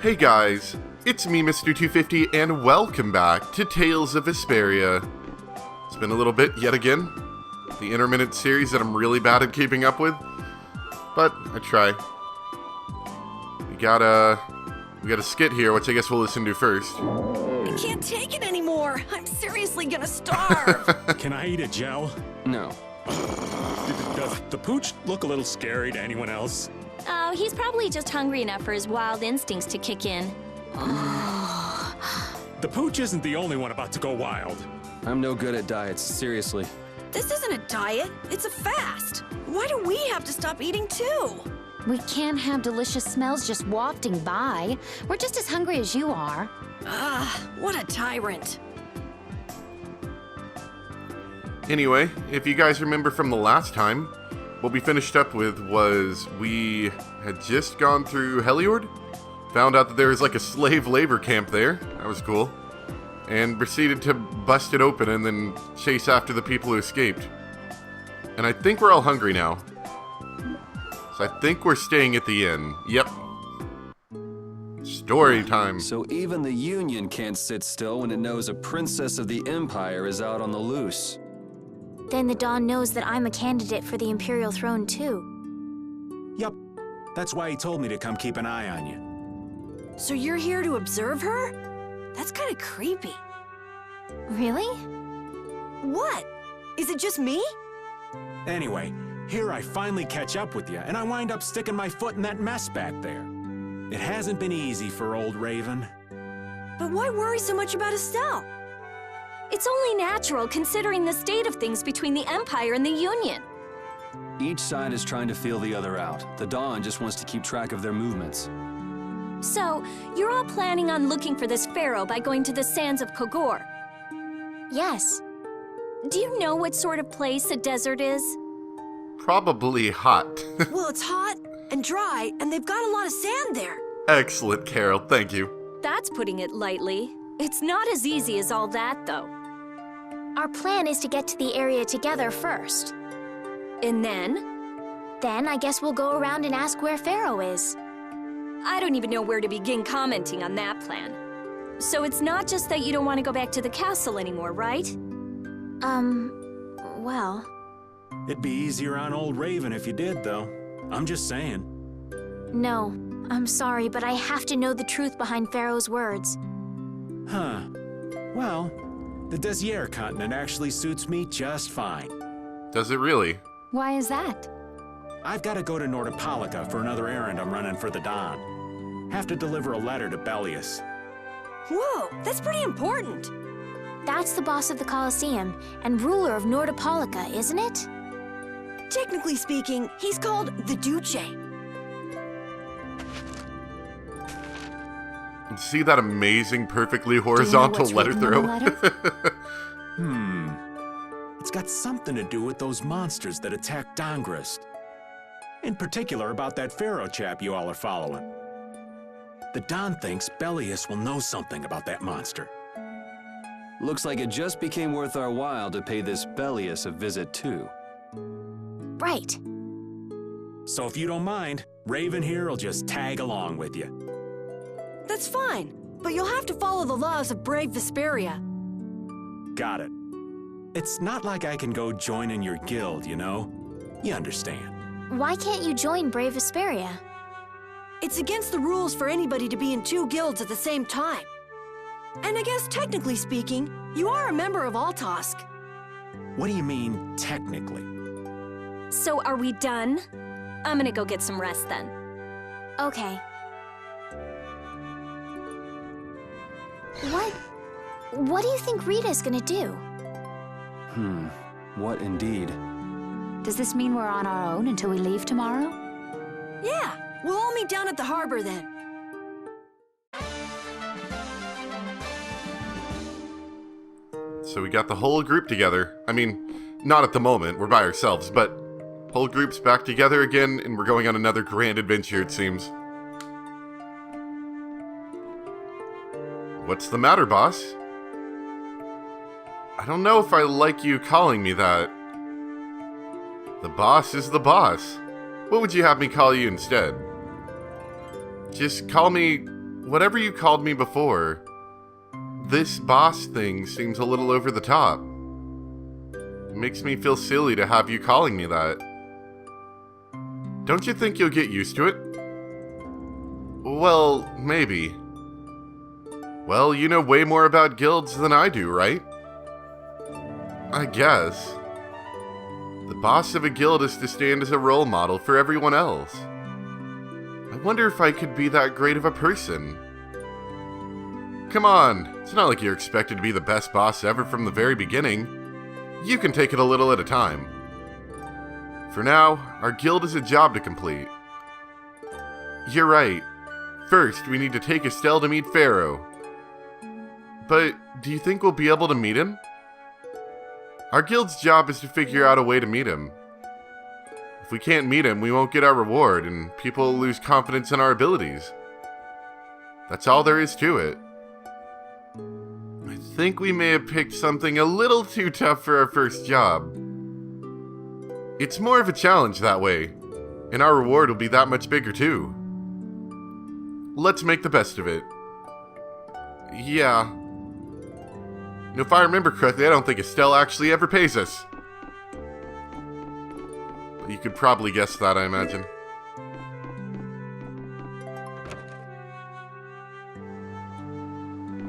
Hey guys, it's me, Mr. 250, and welcome back to Tales of Vesperia. It's been a little bit yet again, the intermittent series that I'm really bad at keeping up with, but I try. We got a skit here, which I guess we'll listen to first. I can't take it anymore. I'm seriously gonna starve. Can I eat a gel? No. Does the pooch look a little scary to anyone else? Oh, he's probably just hungry enough for his wild instincts to kick in. The pooch isn't the only one about to go wild. I'm no good at diets, seriously. This isn't a diet, it's a fast. Why do we have to stop eating too? We can't have delicious smells just wafting by. We're just as hungry as you are. What a tyrant. Anyway, if you guys remember from the last time, what we finished up with was we had just gone through Heliord, found out that there was like a slave labor camp there, that was cool, and proceeded to bust it open and then chase after the people who escaped. And I think we're all hungry now. So I think we're staying at the inn. Yep. Story time. So even the Union can't sit still when it knows a princess of the Empire is out on the loose. Then the Dawn knows that I'm a candidate for the Imperial throne too. Yup. That's why he told me to come keep an eye on you. So you're here to observe her? That's kind of creepy. Really? What? Is it just me? Anyway, here I finally catch up with you, and I wind up sticking my foot in that mess back there. It hasn't been easy for old Raven. But why worry so much about Estelle? It's only natural considering the state of things between the Empire and the Union. Each side is trying to feel the other out. The Dawn just wants to keep track of their movements. So, you're all planning on looking for this pharaoh by going to the sands of Kogor? Yes. Do you know what sort of place a desert is? Probably hot. Well, it's hot and dry, and they've got a lot of sand there. Excellent, Carol, thank you. That's putting it lightly. It's not as easy as all that, though. Our plan is to get to the area together first. And then? Then I guess we'll go around and ask where Pharaoh is. I don't even know where to begin commenting on that plan. So it's not just that you don't want to go back to the castle anymore, right? Well... It'd be easier on old Raven if you did, though. I'm just saying. No, I'm sorry, but I have to know the truth behind Pharaoh's words. Huh. Well, the Desier continent actually suits me just fine. Does it really? Why is that? I've got to go to Nordopolica for another errand I'm running for the Dawn. Have to deliver a letter to Bellius. Whoa, that's pretty important. That's the boss of the Colosseum and ruler of Nordopolica, isn't it? Technically speaking, he's called the Duce. See that amazing, perfectly horizontal letter throw? It's got something to do with those monsters that attacked Dongrist. In particular about that Pharaoh chap you all are following. The Don thinks Bellius will know something about that monster. Looks like it just became worth our while to pay this Bellius a visit too. Right. So if you don't mind, Raven here will just tag along with you. That's fine, but you'll have to follow the laws of brave Vesperia. Got it. It's not like I can go join in your guild, you know? You understand. Why can't you join Brave Vesperia? It's against the rules for anybody to be in two guilds at the same time. And I guess technically speaking, you are a member of Altosk. What do you mean, technically? So are we done? I'm gonna go get some rest then. Okay. What do you think Rita's gonna do? What indeed? Does this mean we're on our own until we leave tomorrow? Yeah, we'll all meet down at the harbor then. So we got the whole group together. I mean, not at the moment, we're by ourselves, but whole group's back together again, and we're going on another grand adventure, it seems. What's the matter, boss? I don't know if I like you calling me that. The boss is the boss. What would you have me call you instead? Just call me whatever you called me before, this boss thing seems a little over the top. It makes me feel silly to have you calling me that. Don't you think you'll get used to it? Well, maybe. Well, you know way more about guilds than I do, right? I guess. The boss of a guild is to stand as a role model for everyone else. I wonder if I could be that great of a person. Come on, it's not like you're expected to be the best boss ever from the very beginning. You can take it a little at a time. For now, our guild is a job to complete. You're right. First, we need to take Estelle to meet Pharaoh. But do you think we'll be able to meet him? Our guild's job is to figure out a way to meet him. If we can't meet him, we won't get our reward, and people will lose confidence in our abilities. That's all there is to it. I think we may have picked something a little too tough for our first job. It's more of a challenge that way, and our reward will be that much bigger too. Let's make the best of it. Yeah. If I remember correctly, I don't think Estelle actually ever pays us. You could probably guess that, I imagine.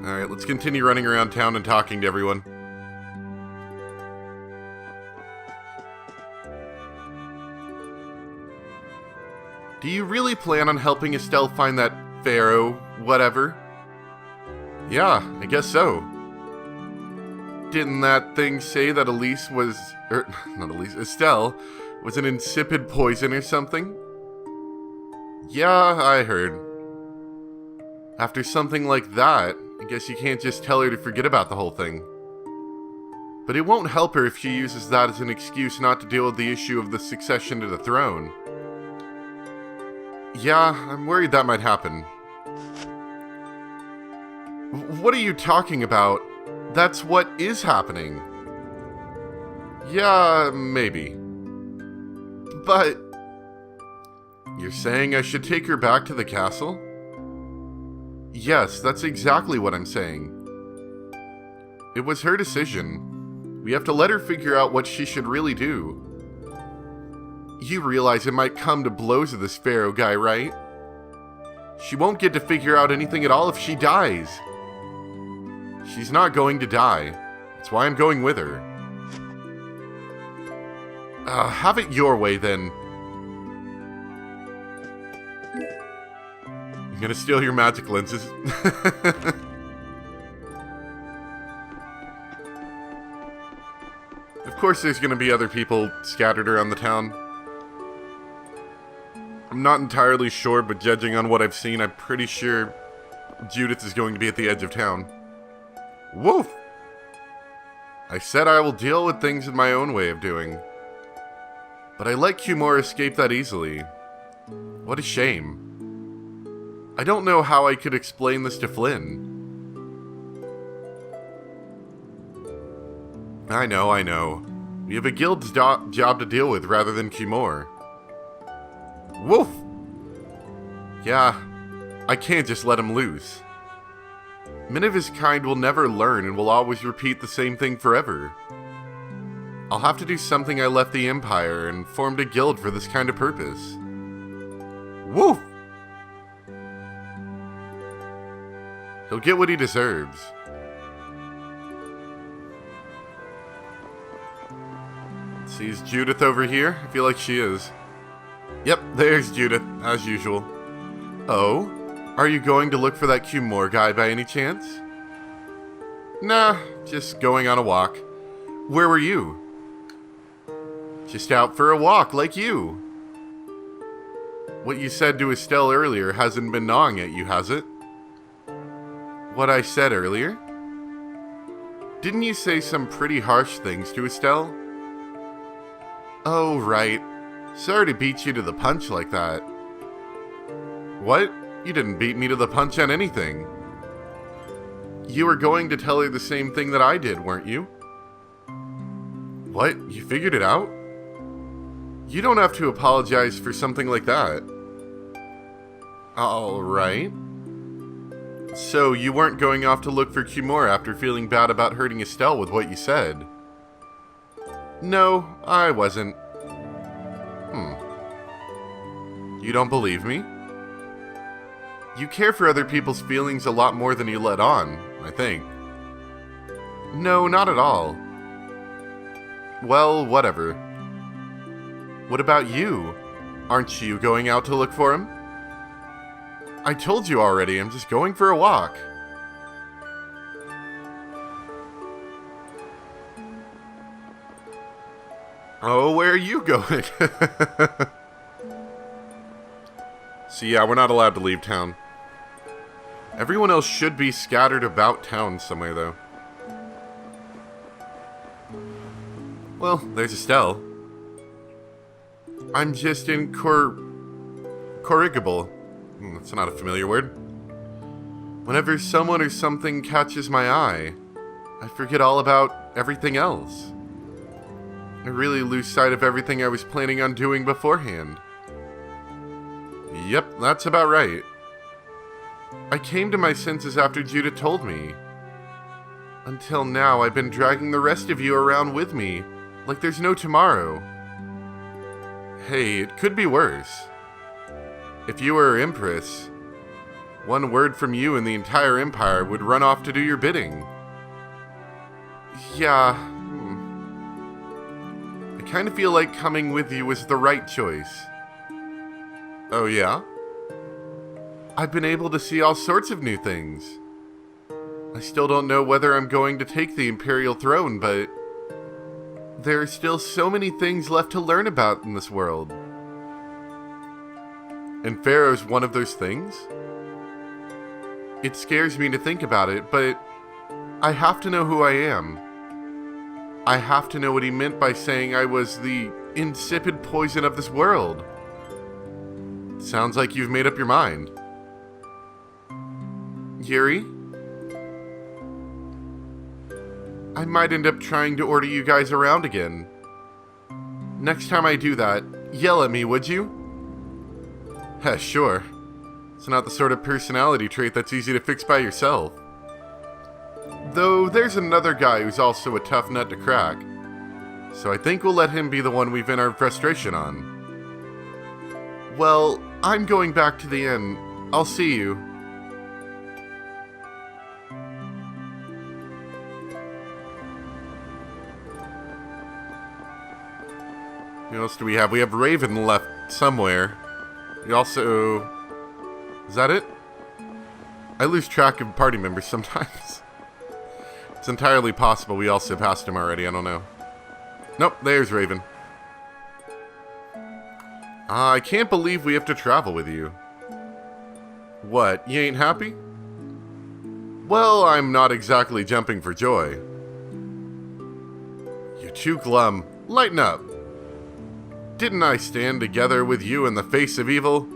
Alright, let's continue running around town and talking to everyone. Do you really plan on helping Estelle find that Pharaoh, whatever? Yeah, I guess so. Didn't that thing say that Estelle was an insipid poison or something? Yeah, I heard. After something like that, I guess you can't just tell her to forget about the whole thing. But it won't help her if she uses that as an excuse not to deal with the issue of the succession to the throne. Yeah, I'm worried that might happen. What are you talking about? That's what is happening. Yeah, maybe. But you're saying I should take her back to the castle? Yes, that's exactly what I'm saying. It was her decision. We have to let her figure out what she should really do. You realize it might come to blows with this Pharaoh guy, right? She won't get to figure out anything at all if she dies. She's not going to die. That's why I'm going with her. Have it your way, then. I'm gonna steal your magic lenses. Of course there's gonna be other people scattered around the town. I'm not entirely sure, but judging on what I've seen, I'm pretty sure Judith is going to be at the edge of town. Woof! I said I will deal with things in my own way of doing. But I let Cumore escape that easily. What a shame. I don't know how I could explain this to Flynn. I know. We have a guild's job to deal with rather than Cumore. Woof! Yeah, I can't just let him loose. Men of his kind will never learn and will always repeat the same thing forever. I'll have to do something I left the Empire and formed a guild for this kind of purpose. Woof! He'll get what he deserves. See, is Judith over here? I feel like she is. Yep, there's Judith, as usual. Oh? Are you going to look for that Cumore guy by any chance? Nah, just going on a walk. Where were you? Just out for a walk, like you. What you said to Estelle earlier hasn't been gnawing at you, has it? What I said earlier? Didn't you say some pretty harsh things to Estelle? Oh, right. Sorry to beat you to the punch like that. What? You didn't beat me to the punch on anything. You were going to tell her the same thing that I did, weren't you? What? You figured it out? You don't have to apologize for something like that. Alright. So, you weren't going off to look for Kimura after feeling bad about hurting Estelle with what you said? No, I wasn't. You don't believe me? You care for other people's feelings a lot more than you let on, I think. No, not at all. Well, whatever. What about you? Aren't you going out to look for him? I told you already, I'm just going for a walk. Oh, where are you going? So yeah, we're not allowed to leave town. Everyone else should be scattered about town somewhere, though. Well, there's Estelle. I'm just incorrigible. That's not a familiar word. Whenever someone or something catches my eye, I forget all about everything else. I really lose sight of everything I was planning on doing beforehand. Yep, that's about right. I came to my senses after Judah told me. Until now, I've been dragging the rest of you around with me, like there's no tomorrow. Hey, it could be worse. If you were Empress, one word from you and the entire Empire would run off to do your bidding. Yeah. I kind of feel like coming with you was the right choice. Oh yeah? I've been able to see all sorts of new things. I still don't know whether I'm going to take the Imperial throne, but there are still so many things left to learn about in this world. And Pharaoh's one of those things? It scares me to think about it, but I have to know who I am. I have to know what he meant by saying I was the insipid poison of this world. Sounds like you've made up your mind. Yuri? I might end up trying to order you guys around again. Next time I do that, yell at me, would you? Heh, sure. It's not the sort of personality trait that's easy to fix by yourself. Though there's another guy who's also a tough nut to crack. So I think we'll let him be the one we vent our frustration on. Well, I'm going back to the inn. I'll see you. What else do we have? We have Raven left somewhere. We also... Is that it? I lose track of party members sometimes. It's entirely possible we also passed him already, I don't know. Nope, there's Raven. I can't believe we have to travel with you. What, you ain't happy? Well, I'm not exactly jumping for joy. You're too glum. Lighten up. Didn't I stand together with you in the face of evil?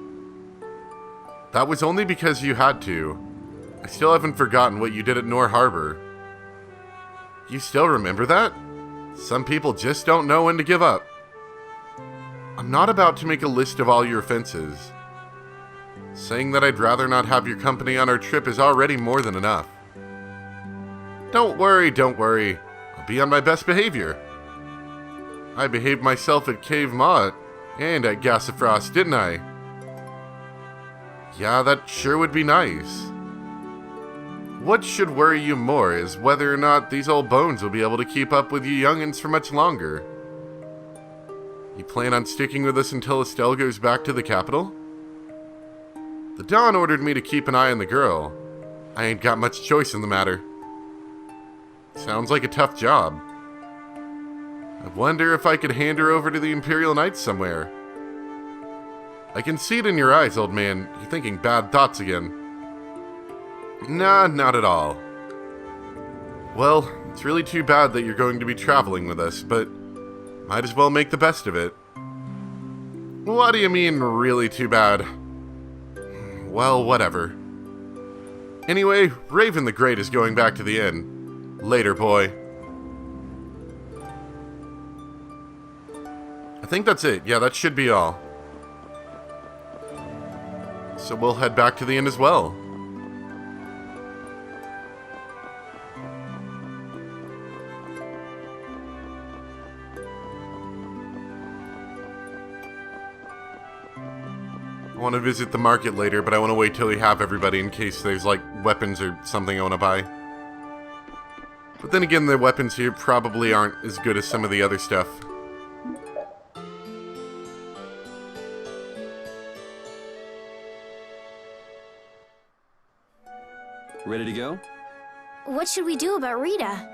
That was only because you had to. I still haven't forgotten what you did at Nor Harbor. You still remember that? Some people just don't know when to give up. I'm not about to make a list of all your offenses. Saying that I'd rather not have your company on our trip is already more than enough. Don't worry, don't worry. I'll be on my best behavior. I behaved myself at Cave Maut and at Gassifrost, didn't I? Yeah, that sure would be nice. What should worry you more is whether or not these old bones will be able to keep up with you youngins for much longer. You plan on sticking with us until Estelle goes back to the capital? The Dawn ordered me to keep an eye on the girl. I ain't got much choice in the matter. Sounds like a tough job. I wonder if I could hand her over to the Imperial Knights somewhere. I can see it in your eyes, old man. You're thinking bad thoughts again. Nah, not at all. Well, it's really too bad that you're going to be traveling with us, but might as well make the best of it. What do you mean, really too bad? Well, whatever. Anyway, Raven the Great is going back to the inn. Later, boy. I think that's it. Yeah, that should be all. So we'll head back to the inn as well. I want to visit the market later, but I want to wait till we have everybody in case there's, like, weapons or something I want to buy. But then again, the weapons here probably aren't as good as some of the other stuff. Ready to go? What should we do about Rita?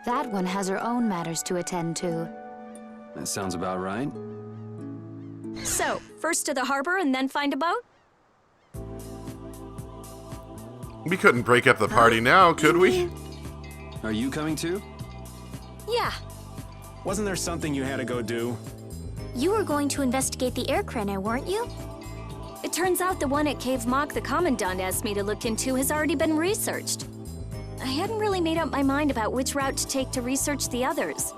That one has her own matters to attend to. That sounds about right. So, first to the harbor and then find a boat? We couldn't break up the party now, could we? Are you coming too? Yeah. Wasn't there something you had to go do? You were going to investigate the air craner, weren't you? It turns out the one at Cave Mock the Commandant asked me to look into has already been researched. I hadn't really made up my mind about which route to take to research the others.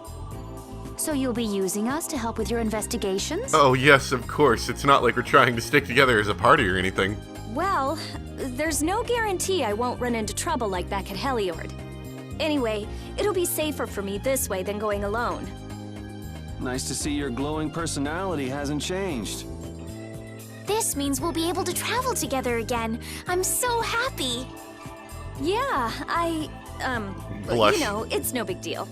So you'll be using us to help with your investigations? Oh, yes, of course. It's not like we're trying to stick together as a party or anything. Well, there's no guarantee I won't run into trouble like back at Heliord. Anyway, it'll be safer for me this way than going alone. Nice to see your glowing personality hasn't changed. This means we'll be able to travel together again. I'm so happy. Yeah, Blush. you know, it's no big deal.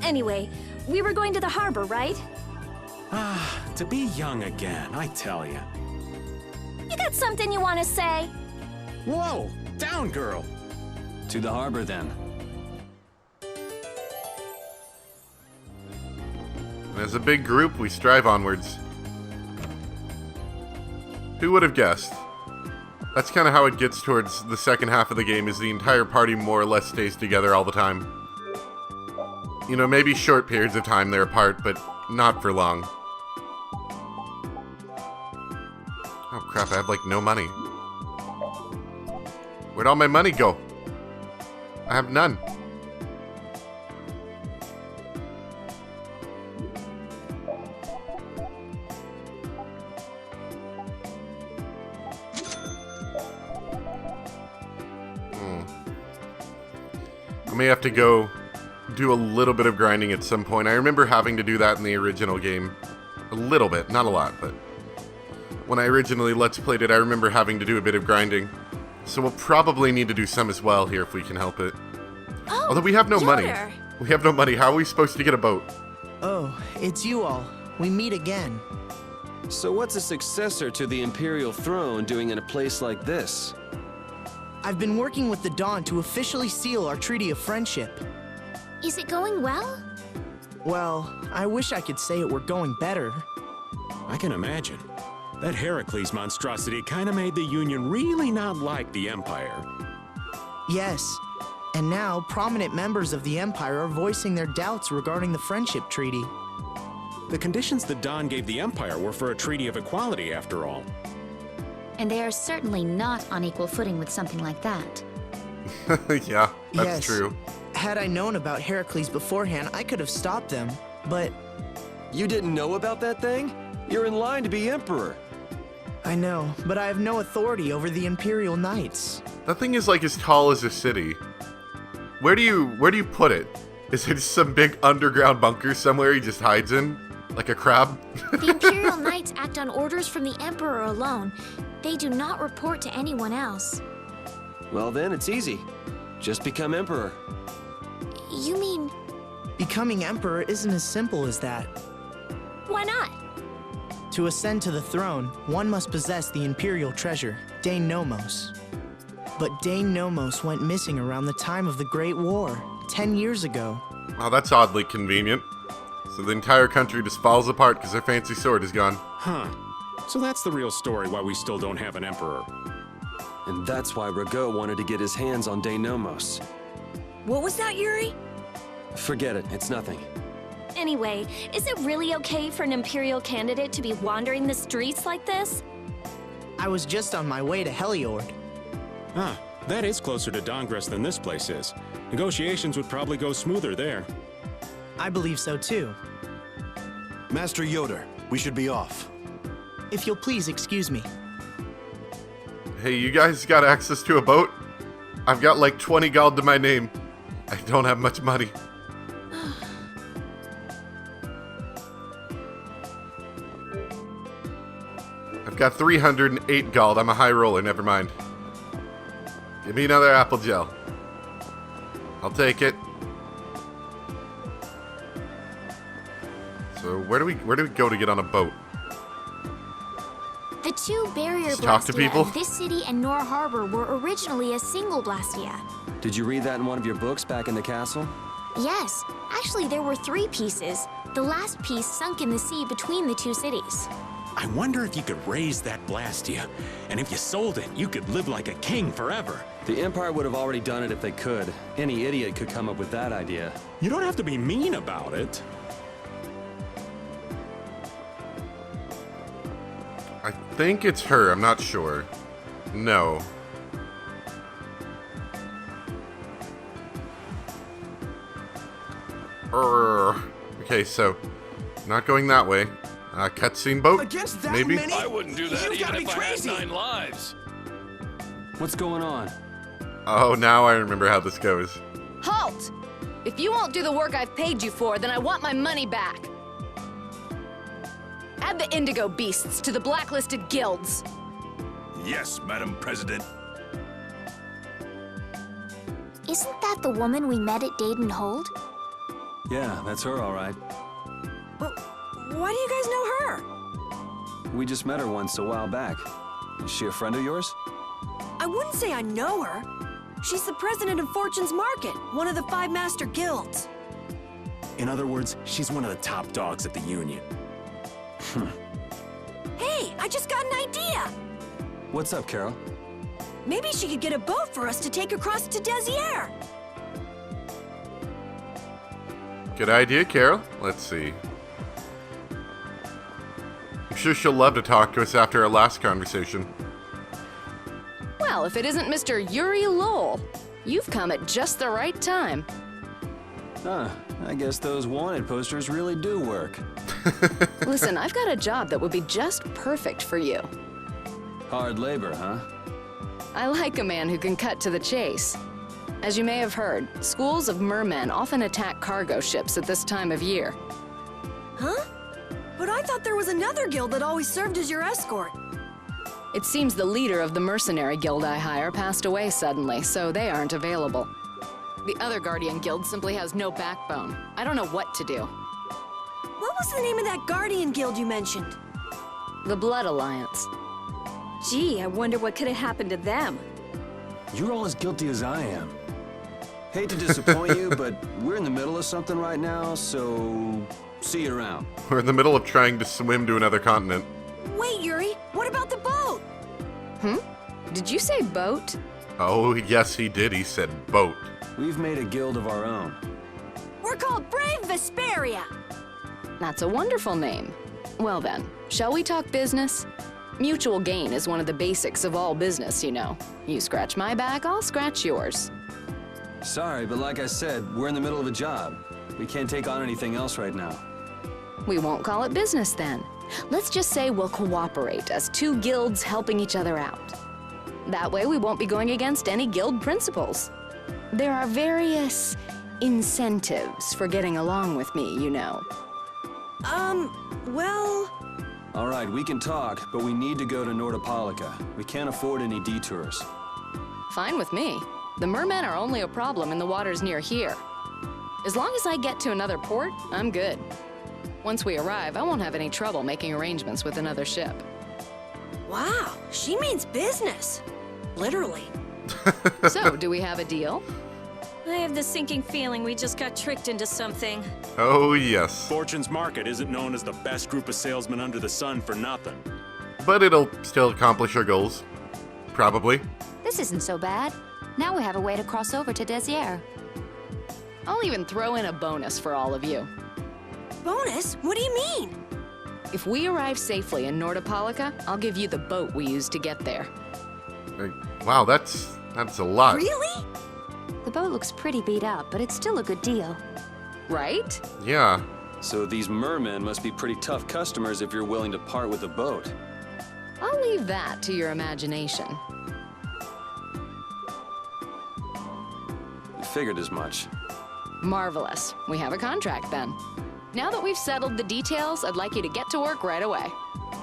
Anyway, we were going to the harbor, right? Ah, to be young again, I tell you. You got something you want to say? Whoa! Down, girl! To the harbor, then. As a big group, we strive onwards. Who would have guessed? That's kind of how it gets towards the second half of the game, is the entire party more or less stays together all the time. You know, maybe short periods of time they're apart, but not for long. Oh crap, I have like no money. Where'd all my money go? I have none. I may have to go do a little bit of grinding at some point. I remember having to do that in the original game. A little bit, not a lot, but when I originally Let's Played it, I remember having to do a bit of grinding. So we'll probably need to do some as well here if we can help it. Oh, Although we have no money. Yoder. We have no money. How are we supposed to get a boat? Oh, it's you all. We meet again. So what's a successor to the Imperial throne doing in a place like this? I've been working with the Dawn to officially seal our Treaty of Friendship. Is it going well? Well, I wish I could say it were going better. I can imagine. That Heracles monstrosity kind of made the Union really not like the Empire. Yes, and now prominent members of the Empire are voicing their doubts regarding the Friendship Treaty. The conditions the Dawn gave the Empire were for a treaty of equality, after all. And they are certainly not on equal footing with something like that. Yeah, that's Yes. true. Had I known about Heracles beforehand, I could have stopped them, but You didn't know about that thing? You're in line to be Emperor. I know, but I have no authority over the Imperial Knights. That thing is like as tall as a city. Where do you put it? Is it some big underground bunker somewhere he just hides in? Like a crab? The Imperial Knights act on orders from the Emperor alone. They do not report to anyone else. Well then, it's easy. Just become Emperor. You mean, Becoming Emperor isn't as simple as that. why not? To ascend to the throne, one must possess the Imperial treasure, Dane Nomos. But Dane Nomos went missing around the time of the Great War, 10 years ago. Oh, that's oddly convenient. So the entire country just falls apart because their fancy sword is gone. Huh. So that's the real story why we still don't have an Emperor. And that's why Rago wanted to get his hands on Denomos. What was that, Yuri? Forget it, it's nothing. Anyway, is it really okay for an Imperial candidate to be wandering the streets like this? I was just on my way to Heliord. Ah, that is closer to Dongress than this place is. Negotiations would probably go smoother there. I believe so too. Master Yoder, we should be off. If you'll please excuse me. Hey, you guys got access to a boat? I've got like 20 gold to my name. I don't have much money. I've Got 308 gold. I'm a high roller, never mind. Give me another apple gel. I'll take it. So where do we go to get on a boat? The two barrier Just talk to blastia people? of this city and Nor Harbor were originally a single blastia. Did you read that in one of your books back in the castle? Yes, actually there were 3 pieces. The last piece sunk in the sea between the 2 cities. I wonder if you could raise that blastia. And if you sold it, you could live like a king forever. The Empire would have already done it if they could. Any idiot could come up with that idea. You don't have to be mean about it. I think it's her. I'm not sure. No. Okay, so not going that way. Cutscene boat. Against that maybe. many? I wouldn't do that You've even gotta be if I had crazy. 9 lives. What's going on? Oh, now I remember how this goes. Halt! If you won't do the work I've paid you for, then I want my money back. Add the Indigo Beasts to the blacklisted guilds. Yes, Madam President. Isn't that the woman we met at Dayton Hold? Yeah, that's her, all right. Well, why do you guys know her? We just met her once a while back. Is she a friend of yours? I wouldn't say I know her. She's the president of Fortune's Market, one of the 5 master guilds. In other words, she's one of the top dogs at the Union. Hey, I just got an idea. What's up, Carol? Maybe she could get a boat for us to take across to Desier. Good idea, Carol. Let's see. I'm sure she'll love to talk to us after our last conversation. Well, if it isn't Mr. Yuri Lowell, you've come at just the right time. Huh, I guess those wanted posters really do work. Listen, I've got a job that would be just perfect for you. Hard labor, huh? I like a man who can cut to the chase. As you may have heard, schools of mermen often attack cargo ships at this time of year. Huh? But I thought there was another guild that always served as your escort. It seems the leader of the mercenary guild I hire passed away suddenly, so they aren't available. The other Guardian guild simply has no backbone. I don't know what to do. What was the name of that Guardian guild you mentioned? The Blood Alliance. Gee, I wonder what could have happened to them. You're all as guilty as I am. Hate to disappoint you, but we're in the middle of something right now, so see you around. We're in the middle of trying to swim to another continent. Wait, Yuri, what about the boat? Did you say boat? Oh, yes, he did. He said boat. We've made a guild of our own. We're called Brave Vesperia. That's a wonderful name. Well then, shall we talk business? Mutual gain is one of the basics of all business, you know. You scratch my back, I'll scratch yours. Sorry, but like I said, we're in the middle of a job. We can't take on anything else right now. We won't call it business then. Let's just say we'll cooperate as 2 guilds helping each other out. That way we won't be going against any guild principles. There are various incentives for getting along with me, you know. Well... All right, we can talk, but we need to go to Nordopolica. We can't afford any detours. Fine with me. The mermen are only a problem in the waters near here. As long as I get to another port, I'm good. Once we arrive, I won't have any trouble making arrangements with another ship. Wow, she means business. Literally. So, do we have a deal? I have the sinking feeling we just got tricked into something. Oh, yes. Fortune's Market isn't known as the best group of salesmen under the sun for nothing. But it'll still accomplish our goals. Probably. This isn't so bad. Now we have a way to cross over to Desier. I'll even throw in a bonus for all of you. Bonus? What do you mean? If we arrive safely in Nordopolica, I'll give you the boat we used to get there. Wow, that's a lot. Really? The boat looks pretty beat up, but it's still a good deal. Right? Yeah. So these mermen must be pretty tough customers if you're willing to part with a boat. I'll leave that to your imagination. Figured as much. Marvelous. We have a contract then. Now that we've settled the details, I'd like you to get to work right away.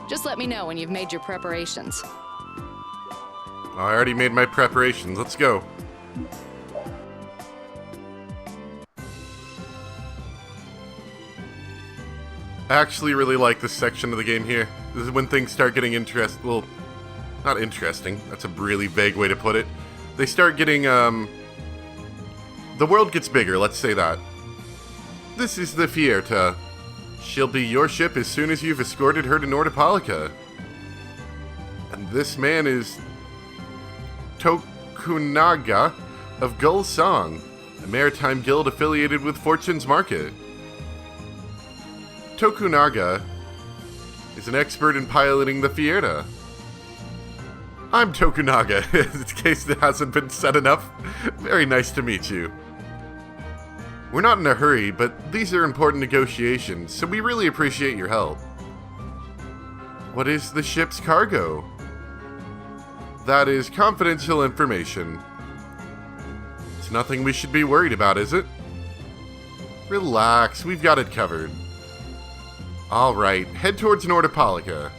Just let me know when you've made your preparations. I already made my preparations. Let's go. I actually really like this section of the game here. This is when things start getting well, not interesting. That's a really vague way to put it. They start getting, the world gets bigger, let's say that. This is the Fierta. She'll be your ship as soon as you've escorted her to Nordopolica. And this man is Tokunaga of Gull Song, a maritime guild affiliated with Fortune's Market. Tokunaga is an expert in piloting the Fierta. I'm Tokunaga, in case it hasn't been said enough. Very nice to meet you. We're not in a hurry, but these are important negotiations, so we really appreciate your help. What is the ship's cargo? That is confidential information. It's nothing we should be worried about, is it? Relax, we've got it covered. Alright, head towards Nordopolica.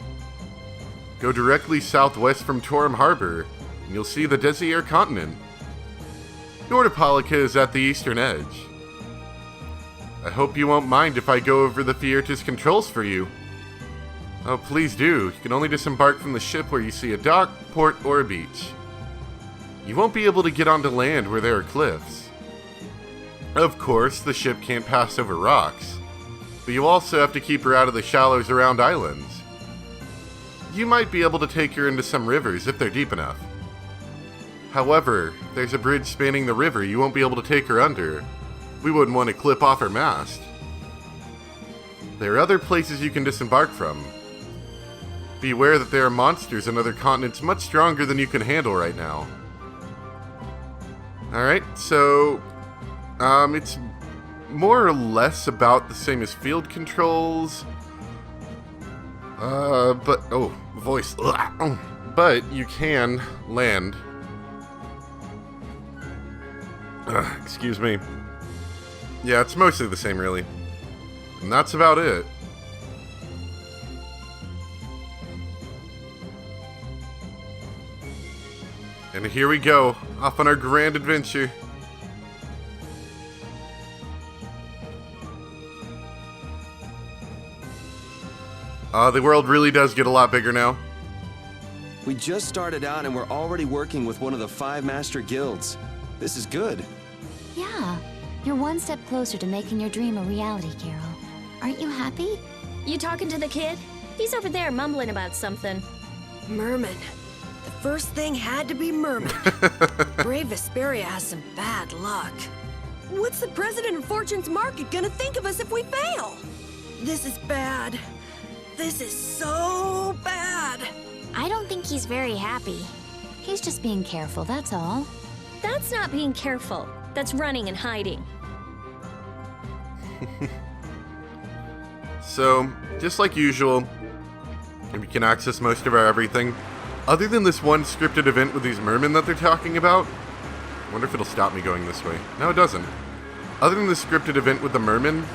Go directly southwest from Torum Harbor, and you'll see the Desier continent. Nordopolica is at the eastern edge. I hope you won't mind if I go over the Fierta's controls for you. Oh, please do. You can only disembark from the ship where you see a dock, port, or a beach. You won't be able to get onto land where there are cliffs. Of course, the ship can't pass over rocks, but you also have to keep her out of the shallows around islands. You might be able to take her into some rivers if they're deep enough. However, there's a bridge spanning the river you won't be able to take her under. We wouldn't want to clip off her mast. There are other places you can disembark from. Beware that there are monsters on other continents much stronger than you can handle right now. Alright, so it's more or less about the same as field controls. Voice. Ugh. But you can land. Excuse me. Yeah, it's mostly the same, really. And that's about it. And here we go, off on our grand adventure. The world really does get a lot bigger now. We just started out and we're already working with one of the 5 master guilds. This is good. Yeah, you're one step closer to making your dream a reality, Carol. Aren't you happy? You talking to the kid? He's over there mumbling about something. Merman. The first thing had to be Merman. Brave Vesperia has some bad luck. What's the president of Fortune's Market gonna think of us if we fail? This is bad. This is so bad. I don't think he's very happy. He's just being careful, that's all. That's not being careful. That's running and hiding. So, just like usual, we can access most of our everything. Other than this one scripted event with these mermen that they're talking about. I wonder if it'll stop me going this way. No, it doesn't. Other than the scripted event with the mermen,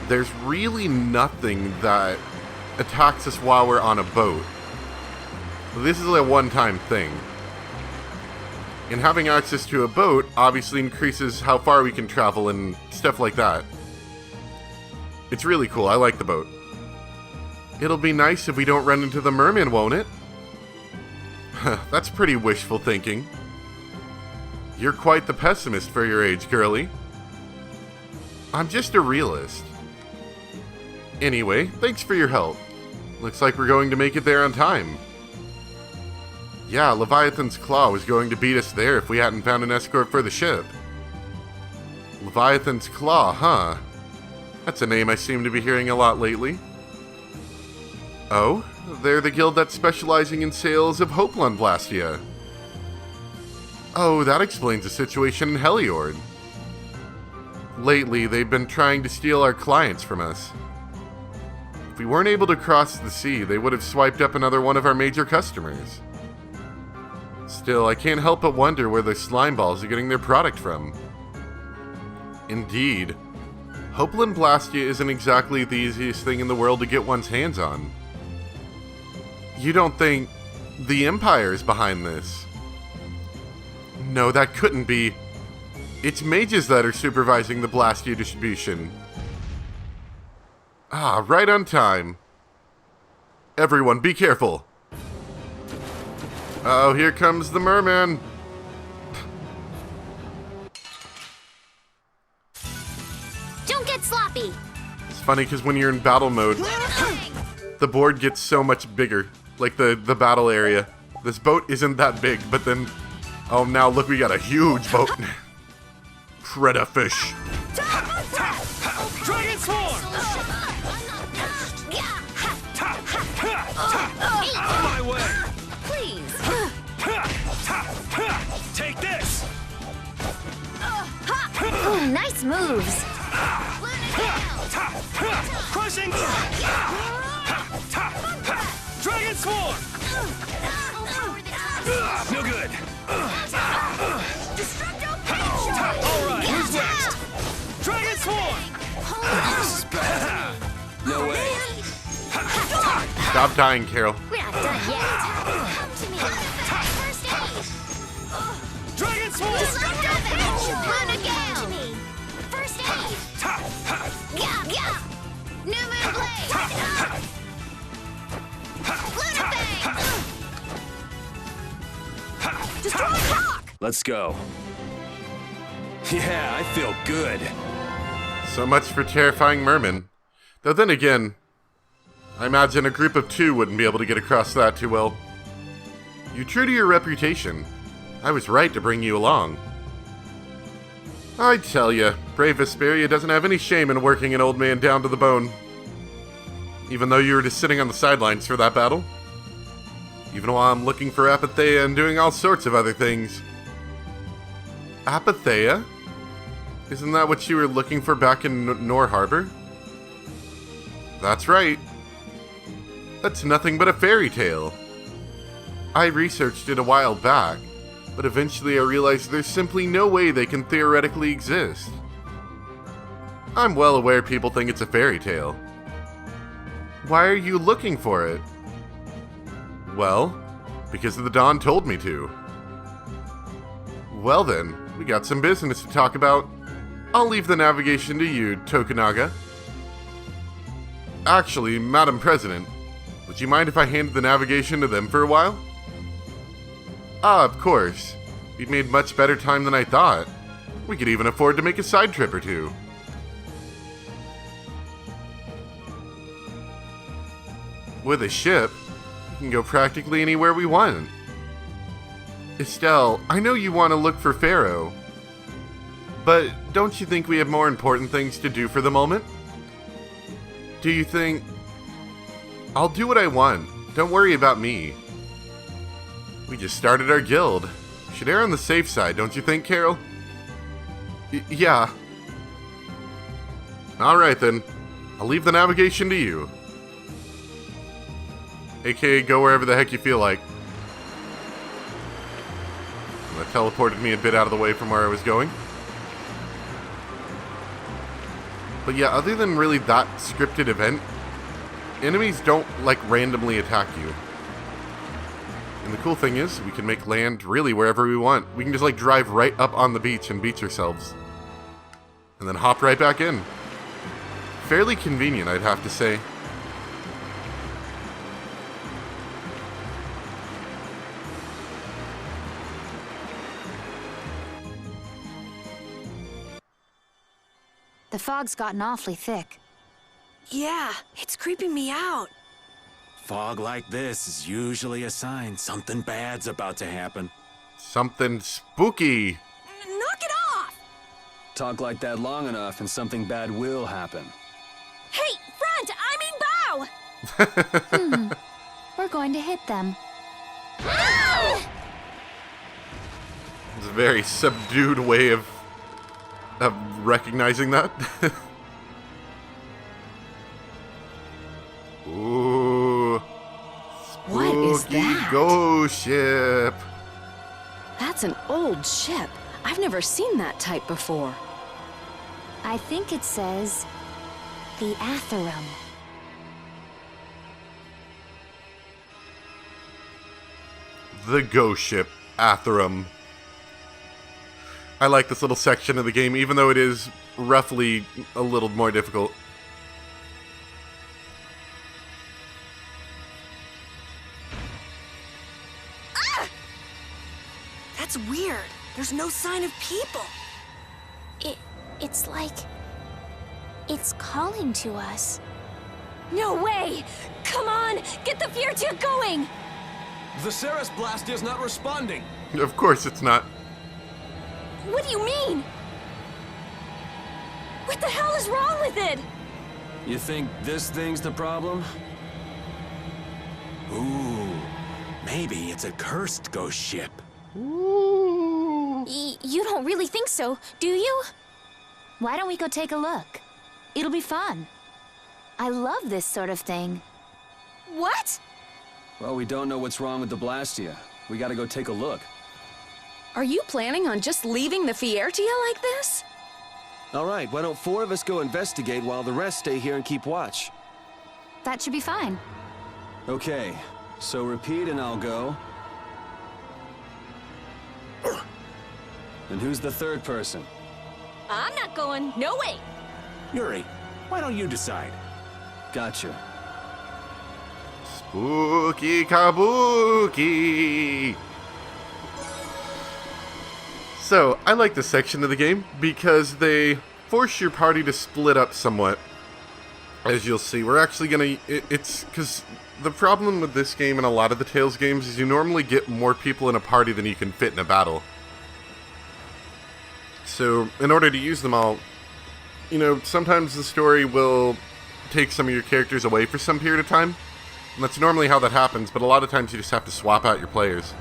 there's really nothing that attacks us while we're on a boat. This is a one-time thing. And having access to a boat obviously increases how far we can travel and stuff like that. It's really cool. I like the boat. It'll be nice if we don't run into the merman, won't it? That's pretty wishful thinking. You're quite the pessimist for your age, girlie. I'm just a realist. Anyway, thanks for your help. Looks like we're going to make it there on time. Yeah, Leviathan's Claw was going to beat us there if we hadn't found an escort for the ship. Leviathan's Claw, huh? That's a name I seem to be hearing a lot lately. Oh, they're the guild that's specializing in sales of Hopelon Blastia. Oh, that explains the situation in Heliord. Lately, they've been trying to steal our clients from us. If we weren't able to cross the sea, they would have swiped up another one of our major customers. Still, I can't help but wonder where the slime balls are getting their product from. Indeed. Hopelon Blastia isn't exactly the easiest thing in the world to get one's hands on. You don't think the Empire's behind this? No, that couldn't be. It's mages that are supervising the Blastio distribution. Ah, right on time. Everyone, be careful. Oh, here comes the merman. Don't get sloppy. It's funny because when you're in battle mode, the board gets so much bigger. Like the battle area. This boat isn't that big, but then... Oh, now look, we got a huge boat. Predator fish. Dragon Swarm! Out of my way! Please. Take this! Ooh, nice moves. Crushing! Dragon Swarm! No good! Alright, who's next? Dragon Swarm! This is bad. No way. Stop dying, Carol. We're not done yet. Come to me. First aid. Dragon Swarm! Luna Gale. First aid. Yeah. New Moon Blade. Luna Fang. Destroy Hawk. Let's go. Yeah, I feel good. So much for terrifying mermen. Though then again, I imagine a group of 2 wouldn't be able to get across that too well. You're true to your reputation. I was right to bring you along. I tell ya, brave Vesperia doesn't have any shame in working an old man down to the bone. Even though you were just sitting on the sidelines for that battle. Even while I'm looking for Apatheia and doing all sorts of other things. Apatheia? Isn't that what you were looking for back in Nor Harbor? That's right. That's nothing but a fairy tale. I researched it a while back, but eventually I realized there's simply no way they can theoretically exist. I'm well aware people think it's a fairy tale. Why are you looking for it? Well, because the Dawn told me to. Well then, we got some business to talk about. I'll leave the navigation to you, Tokunaga. Actually, Madam President, would you mind if I handed the navigation to them for a while? Ah, of course. We've made much better time than I thought. We could even afford to make a side trip or 2. With a ship, we can go practically anywhere we want. Estelle, I know you want to look for Pharaoh, but don't you think we have more important things to do for the moment? Do you think... I'll do what I want. Don't worry about me. We just started our guild. Should err on the safe side, don't you think, Carol? Yeah. Alright then. I'll leave the navigation to you. AKA go wherever the heck you feel like. That teleported me a bit out of the way from where I was going. But yeah, other than really that scripted event, enemies don't, like, randomly attack you. And the cool thing is, we can make land really wherever we want. We can just, like, drive right up on the beach and beach ourselves. And then hop right back in. Fairly convenient, I'd have to say. The fog's gotten awfully thick. Yeah, it's creeping me out. Fog like this is usually a sign something bad's about to happen. Something spooky. Knock it off! Talk like that long enough and something bad will happen. Hey, front! I mean bow! We're going to hit them. It's a very subdued way of recognizing that. Ooh. What is that? Ghost ship. That's an old ship. I've never seen that type before. I think it says the Atherum. the ghost ship, Atherum. I like this little section of the game, even though it is roughly a little more difficult. That's weird. There's no sign of people. It's like... it's calling to us. No way! Come on! Get the Fiertia going! The Ceres blast is not responding. Of course it's not. What do you mean? What the hell is wrong with it? You think this thing's the problem? Ooh, maybe it's a cursed ghost ship. You don't really think so, do you? Why don't we go take a look? It'll be fun. I love this sort of thing. What? Well, we don't know what's wrong with the Blastia. We gotta go take a look. Are you planning on just leaving the Fiertia like this? All right, why don't 4 of us go investigate while the rest stay here and keep watch? That should be fine. Okay, so repeat and I'll go. And who's the third person? I'm not going. No way! Yuri, why don't you decide? Gotcha. Spooky kabuki! So, I like this section of the game because they force your party to split up somewhat. As you'll see, we're actually gonna... It's because the problem with this game and a lot of the Tales games is you normally get more people in a party than you can fit in a battle. So, in order to use them all, you know, sometimes the story will take some of your characters away for some period of time. And that's normally how that happens, but a lot of times you just have to swap out your players.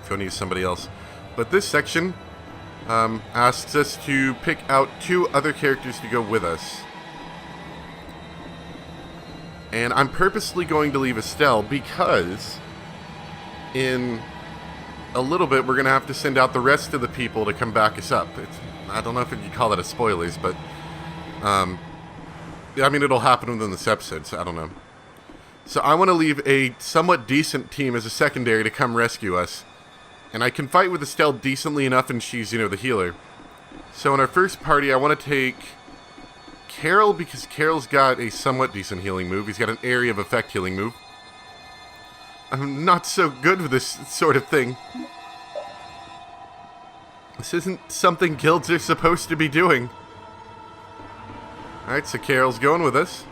Go and use somebody else. But this section asks us to pick out 2 other characters to go with us. And I'm purposely going to leave Estelle because in a little bit we're going to have to send out the rest of the people to come back us up. I don't know if you call that a spoilers, but I mean, it'll happen within this episode, so I don't know. So I want to leave a somewhat decent team as a secondary to come rescue us. And I can fight with Estelle decently enough, and she's, you know, the healer. So in our first party, I want to take Carol, because Carol's got a somewhat decent healing move. He's got an area of effect healing move. I'm not so good with this sort of thing. This isn't something guilds are supposed to be doing. Alright, so Carol's going with us.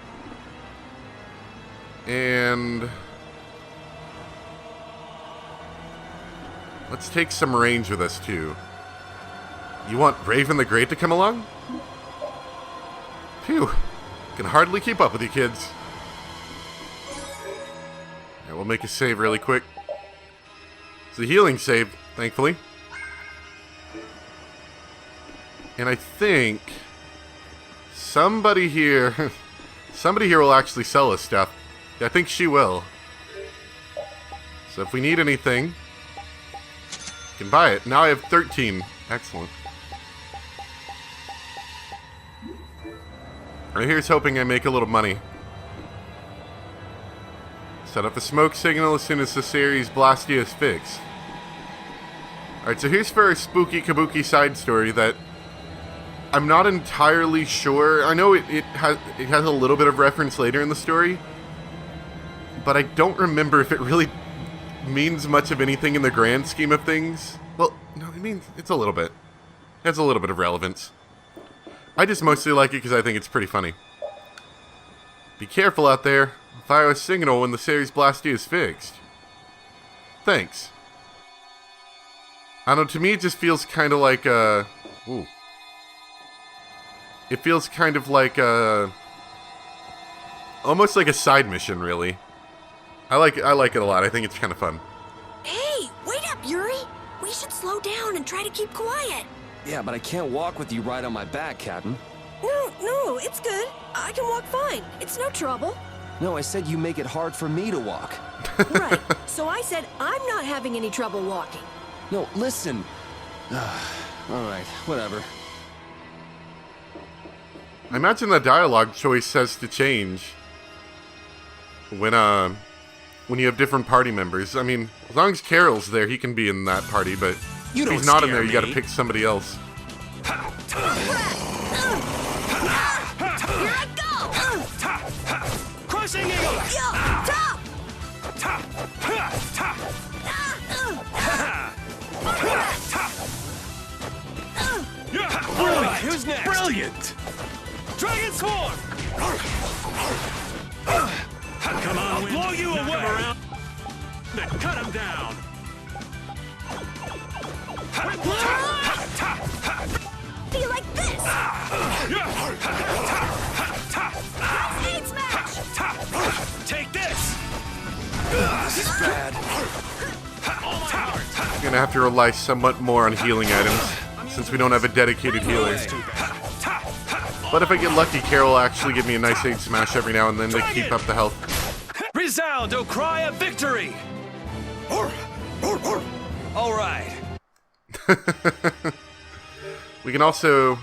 And let's take some range with us, too. You want Raven the Great to come along? Phew. Can hardly keep up with you kids. Alright, we'll make a save really quick. It's a healing save, thankfully. And I think somebody here will actually sell us stuff. I think she will. So if we need anything, we can buy it. Now I have 13. Excellent. Right, here's hoping I make a little money. Set up a smoke signal as soon as the series Blastia is fixed. Alright, so here's for a spooky kabuki side story that I'm not entirely sure. I know it has a little bit of reference later in the story, but I don't remember if it really means much of anything in the grand scheme of things. Well, no, it means it's a little bit. It has a little bit of relevance. I just mostly like it because I think it's pretty funny. Be careful out there. Fire a signal when the series Blastia is fixed. Thanks. I don't know, to me it just feels kind of like a... Ooh. It feels kind of like a... almost like a side mission, really. I like it a lot. I think it's kind of fun. Hey, wait up, Yuri! We should slow down and try to keep quiet. Yeah, but I can't walk with you right on my back, Captain. No, it's good. I can walk fine. It's no trouble. No, I said you make it hard for me to walk. Right, so I said I'm not having any trouble walking. No, listen. Alright, whatever. I imagine the dialogue choice says to change when when you have different party members. I mean, as long as Carol's there, he can be in that party, but You if don't he's not in scare there, you gotta me. pick somebody else. Here I go! Crushing eagle! Yo, top! All right, who's next? Brilliant! Dragon Swarm! Come on, I'll blow you away! Then cut him down. Do you like this? Aid smash! Take this! This is bad. I'm gonna have to rely somewhat more on healing items, since we don't have a dedicated healer. But if I get lucky, Carol will actually give me a nice aid smash every now and then to keep up the health. Resound, O cry of victory! All right. We can also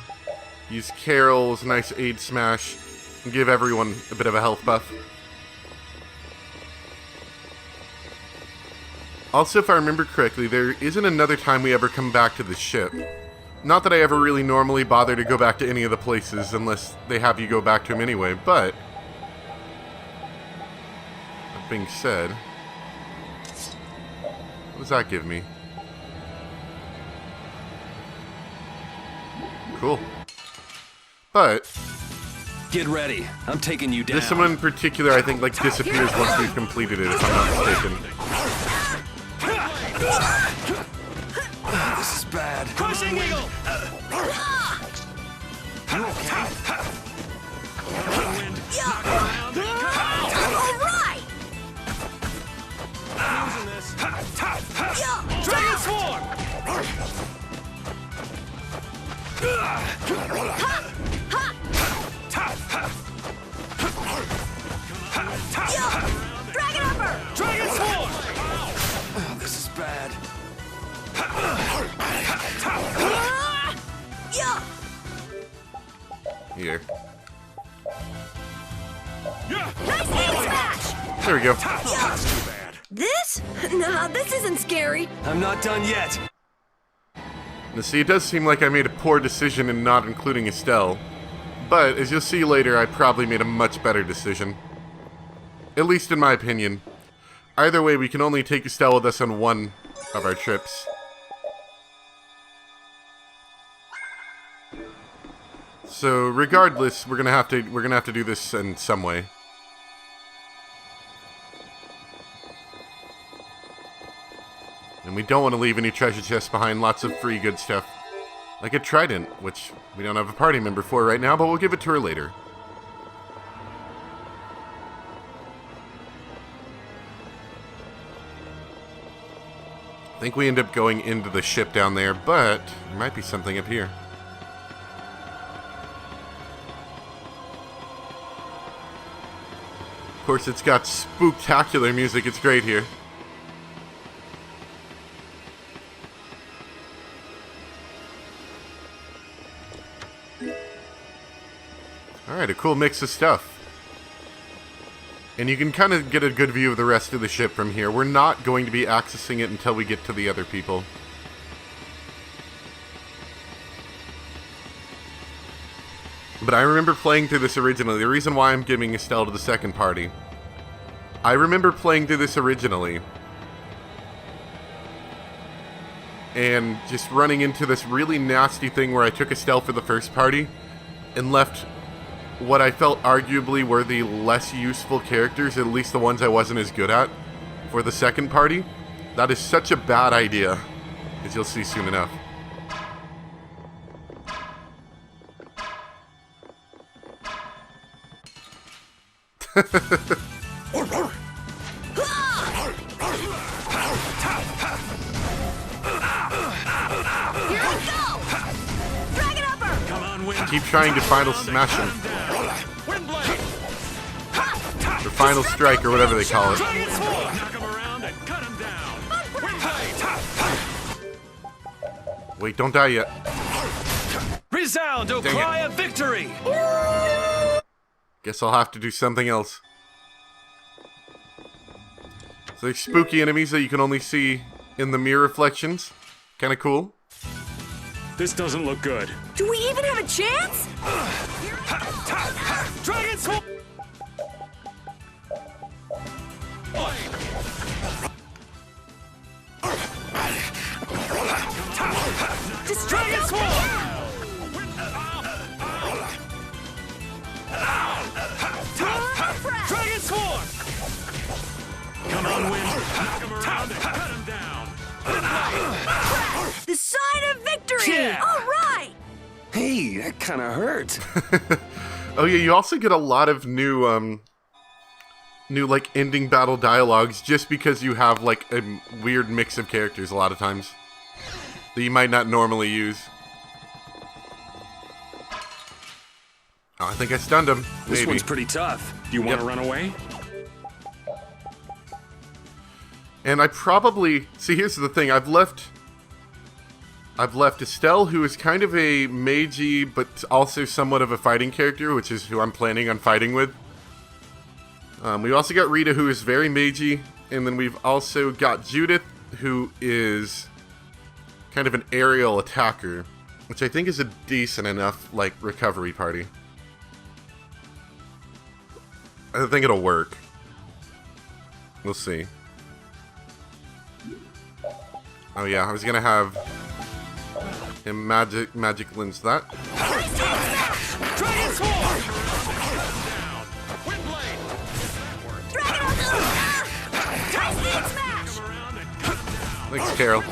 use Carol's nice aid smash and give everyone a bit of a health buff. Also, if I remember correctly, there isn't another time we ever come back to the ship. Not that I ever really normally bother to go back to any of the places unless they have you go back to them anyway, but that being said, what does that give me? Cool. But Get ready. I'm taking you down. this one in particular, I think, like, disappears once we've completed it, if I'm not mistaken. This is bad. Crushing eagle! All right! Dragon Swarm! Dragon Upper! Dragon Swarm! Oh, this is bad. Here. Nice aim smash! There we go. This? Nah, this isn't scary. I'm not done yet. Now, see, it does seem like I made a poor decision in not including Estelle. But, as you'll see later, I probably made a much better decision. At least in my opinion. Either way, we can only take Estelle with us on one of our trips. So, regardless, we're gonna have to do this in some way. And we don't want to leave any treasure chests behind, lots of free good stuff. Like a trident, which we don't have a party member for right now, but we'll give it to her later. I think we end up going into the ship down there, but there might be something up here. Of course, it's got spooktacular music. It's great here. Alright, a cool mix of stuff. And you can kind of get a good view of the rest of the ship from here. We're not going to be accessing it until we get to the other people. But I remember playing through this originally. The reason why I'm giving Estelle to the second party. I remember playing through this originally. And just running into this really nasty thing where I took Estelle for the first party and left what I felt arguably were the less useful characters, at least the ones I wasn't as good at, for the second party. That is such a bad idea, as you'll see soon enough. Keep trying to final smash him. Or final strike, or whatever they call it. Wait, don't die yet. Resound, O Dang cry it. of victory! Guess I'll have to do something else. So there's spooky enemies that you can only see in the mirror reflections. Kind of cool. This doesn't look good. Do we even have a chance? Dragon Sword! Dragon Sword! Dragon Sword! Come on, Wind. Knock him around and cut him down. The sign of victory! Yeah. All right! Hey, that kind of hurt. Oh yeah, you also get a lot of new like ending battle dialogues just because you have like a weird mix of characters a lot of times that you might not normally use. Oh, I think I stunned him. This Maybe. one's pretty tough. Do you want to run away? And I probably see. Here's the thing. I've left Estelle, who is kind of a magey, but also somewhat of a fighting character, which is who I'm planning on fighting with. We've also got Rita, who is very magey, and then we've also got Judith, who is kind of an aerial attacker, which I think is a decent enough like recovery party. I think it'll work. We'll see. Oh yeah, I was gonna have him magic lens that. Dragon Sword! Thanks, Carol.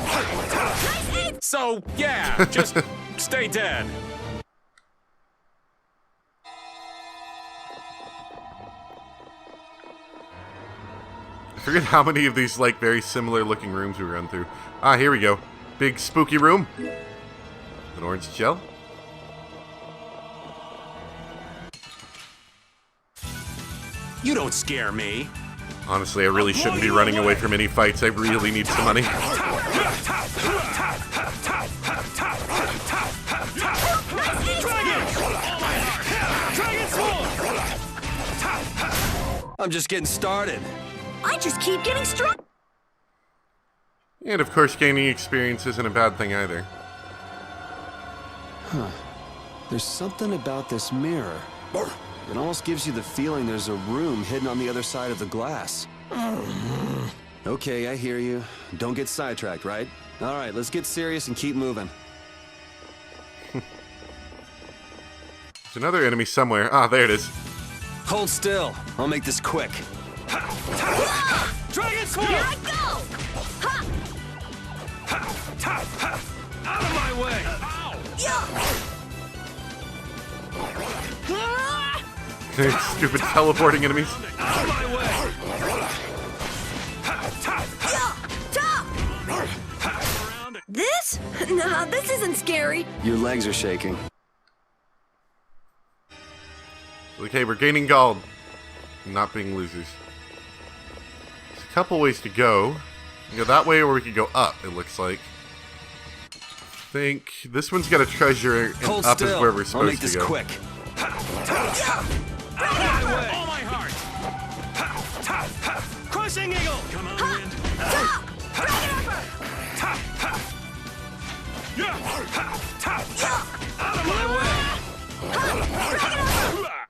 So, yeah, just stay dead. I forget how many of these like very similar looking rooms we run through. Ah, here we go. Big spooky room. An orange gel. You don't scare me. Honestly, I really shouldn't be running away from any fights. I really need some money. I'm just getting started. I just keep getting strong. And of course, gaining experience isn't a bad thing either. Huh. There's something about this mirror. It almost gives you the feeling there's a room hidden on the other side of the glass. Okay, I hear you. Don't get sidetracked, right? All right, let's get serious and keep moving. There's another enemy somewhere. Ah, there it is. Hold still. I'll make this quick. Dragon Sword! Here I go! Out of my way! Stupid teleporting enemies. Out of my way! This? Nah, this isn't scary. Your legs are shaking. Okay, we're gaining gold. Not being losers. There's a couple ways to go. We can go that way or we can go up, it looks like. I think this one's got a treasure and Hold up still. is where we're I'll make supposed to this go. quick. Out of my way! All my heart! Crushing Eagle! Come on, Wind. Out of my way!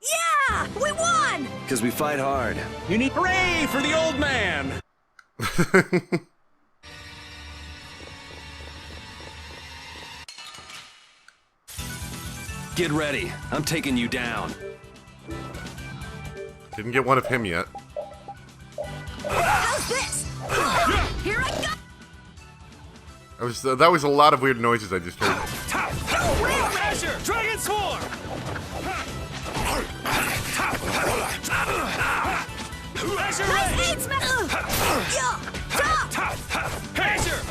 Yeah! We won! Because we fight hard. You need hooray for the old man. Get ready. I'm taking you down. Didn't get one of him yet. How's this? Here I go! That was a lot of weird noises I just heard. Treasure! Dragon Sword! Treasure Nice Ray! aid, Treasure!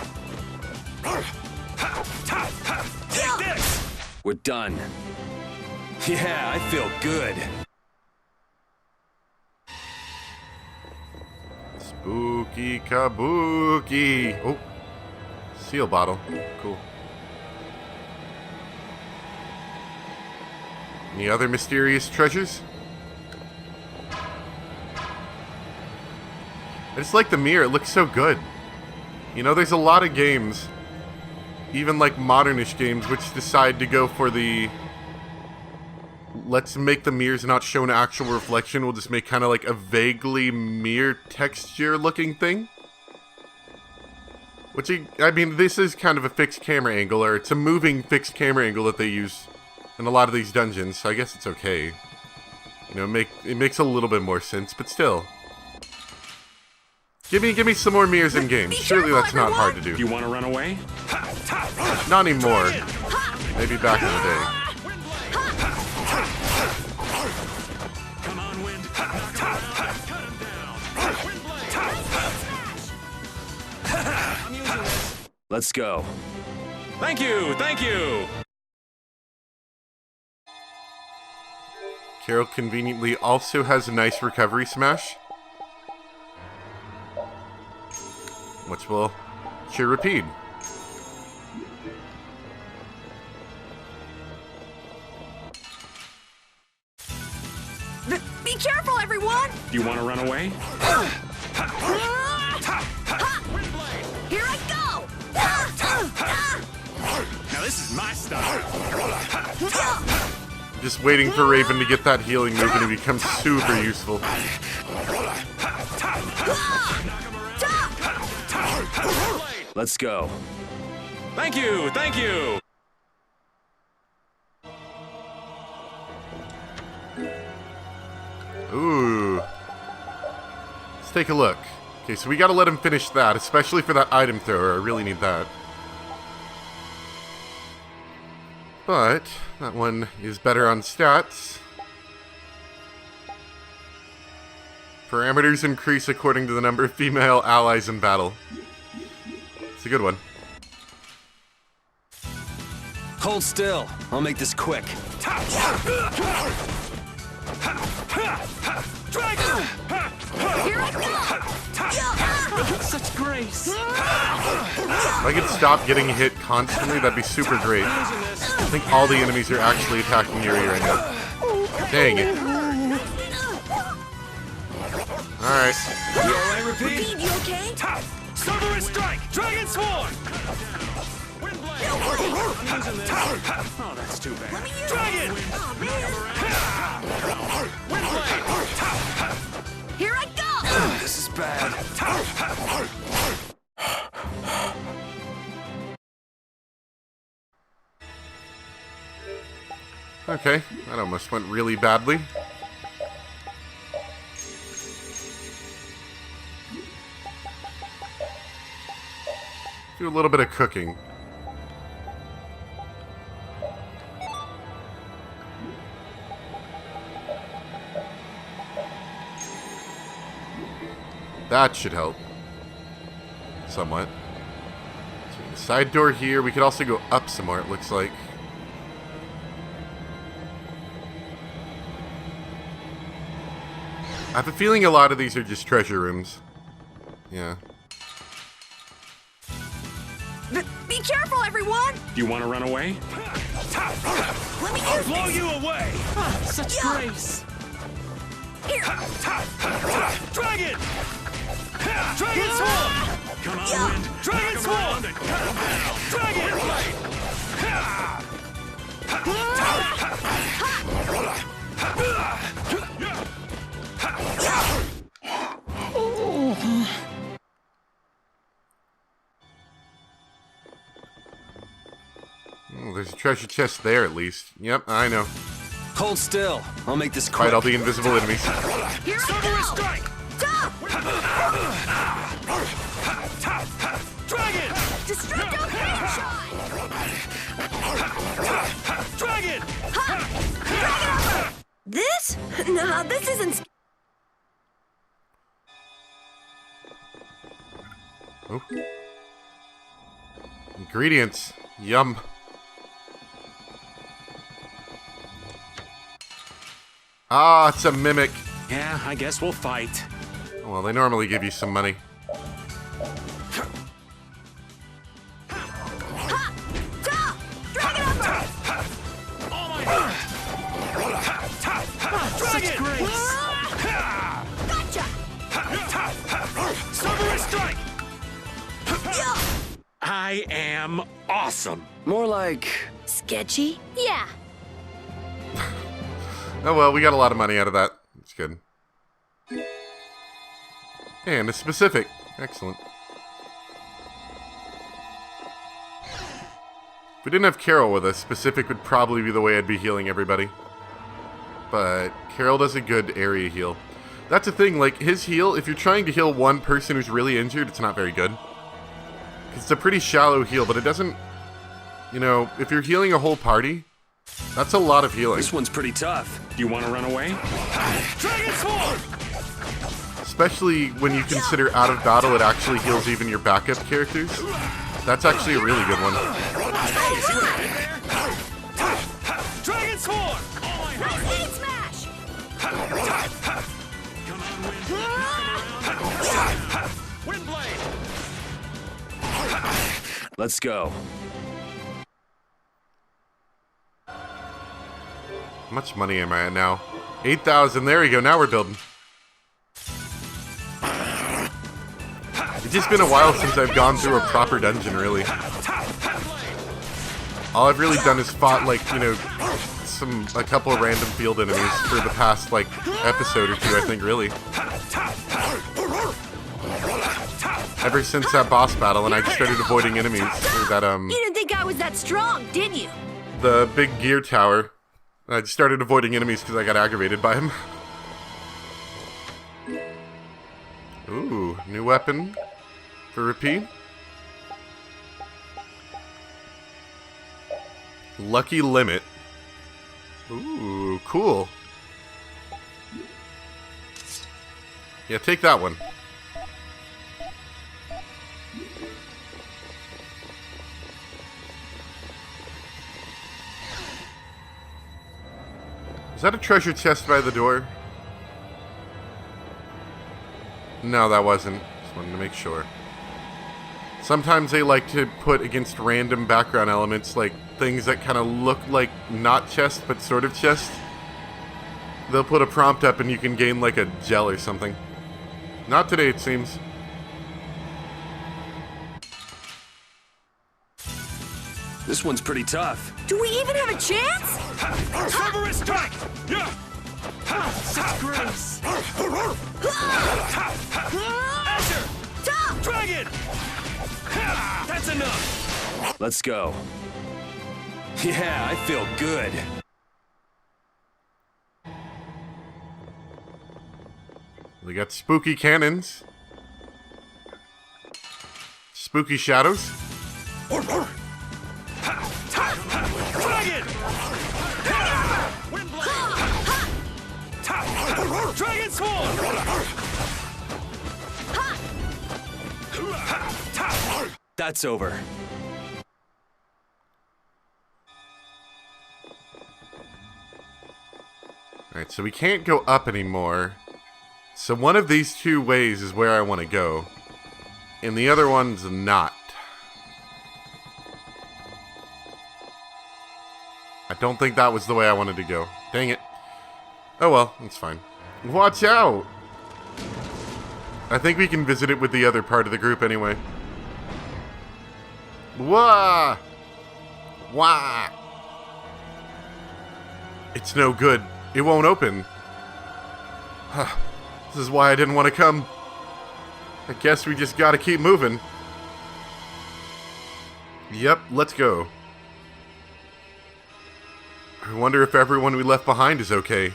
Take this! We're done. Yeah, I feel good. Spooky kabuki. Oh, seal bottle. Cool. Any other mysterious treasures? I just like the mirror. It looks so good. You know, there's a lot of games, even like modernish games, which decide to go for the let's make the mirrors not show an actual reflection. We'll just make kind of like a vaguely mirror texture looking thing. Which, I mean, this is kind of a fixed camera angle, or it's a moving fixed camera angle that they use in a lot of these dungeons, so I guess it's okay. You know, it makes a little bit more sense, but still. Give me some more mirrors in games. Surely that's not hard to do. You want to run away? Not anymore. Maybe back in the day. Come on, Wind. Let's go. Thank you, thank you. Carol conveniently also has a nice recovery smash, which will sure repeat. Be careful, everyone! Do you want to run away? Here I go! Now this is my style. Just waiting for Raven to get that healing move and it becomes super useful. Let's go. Thank you, thank you. Ooh. Let's take a look. Okay, so we gotta let him finish that, especially for that item thrower. I really need that. But that one is better on stats. Parameters increase according to the number of female allies in battle. It's a good one. Hold still. I'll make this quick. Dragon! Here I go! Such grace. If I could stop getting hit constantly, that'd be super great. I think all the enemies are actually attacking Yuri right now. Dang it. Alright. You alright, Repeat? Repeat, you okay? Cerberus strike! Dragon swarm! Windblade! I'm using this. Oh, that's too bad. Let me use Dragon! this. Oh, man. Windblade! Here I go! This is bad. Okay, that almost went really badly. Do a little bit of cooking. That should help. Somewhat. So the side door here. We could also go up some more, it looks like. I have a feeling a lot of these are just treasure rooms. Yeah. Be careful, everyone! Do you want to run away? Let me I'll use blow this. you away! Such Yeah. grace. Here! Dragon! Dragon swarm! Come on, Yeah. Wind. Dragon Knock 'em swarm! around and cut 'em down. Dragon! Oh, there's a treasure chest there at least. Yep, I know. Hold still. I'll make this quick. Fight all the invisible enemies. Here Cerberus I go! strike! Dragon! Destructo Headshot! Dragon! This? Nah, this isn't... Oh. Ingredients. Yum. Ah, it's a mimic. Yeah, I guess we'll fight. Well, they normally give you some money. Dragon Upper! Oh my god! Dragon! Gotcha! damn awesome. More like... Sketchy? Yeah. Oh well, we got a lot of money out of that. It's good. And it's specific. Excellent. If we didn't have Carol with us, specific would probably be the way I'd be healing everybody. But Carol does a good area heal. That's the thing, like, his heal, if you're trying to heal one person who's really injured, it's not very good. It's a pretty shallow heal, but it doesn't... You know, if you're healing a whole party, that's a lot of healing. This one's pretty tough. Do you want to run away? Dragon Sword! Especially when you consider out of battle, it actually heals even your backup characters. That's actually a really good one. Dragon Sword! Nice smash! Wind Blade! Let's go. How much money am I at now? 8,000. There we go. Now we're building. It's just been a while since I've gone through a proper dungeon, really. All I've really done is fought, like, you know, a couple of random field enemies for the past, like, episode or two, I think, really. Ever since that boss battle, and I just started avoiding enemies. Or that, You didn't think I was that strong, did you? the big gear tower. I just started avoiding enemies because I got aggravated by him. Ooh, new weapon for repeat. Lucky Limit. Ooh, cool. Yeah, take that one. Is that a treasure chest by the door? No, that wasn't. Just wanted to make sure. Sometimes they like to put against random background elements, like things that kind of look like not chest, but sort of chest. They'll put a prompt up and you can gain like a gel or something. Not today, it seems. This one's pretty tough. Do we even have a chance? Cerberus strike! Yeah! Such grace. Asher! Top! Dragon! That's enough! Let's go. Yeah, I feel good. We got spooky cannons. Spooky shadows. Dragon! Wind Blade! Dragon Sword! That's over. Alright, so we can't go up anymore. So one of these two ways is where I want to go. And the other one's not. I don't think that was the way I wanted to go. Dang it. Oh well, it's fine. Watch out! I think we can visit it with the other part of the group anyway. Wah! Wah! It's no good. It won't open. This is why I didn't want to come. I guess we just gotta keep moving. Yep, let's go. I wonder if everyone we left behind is okay.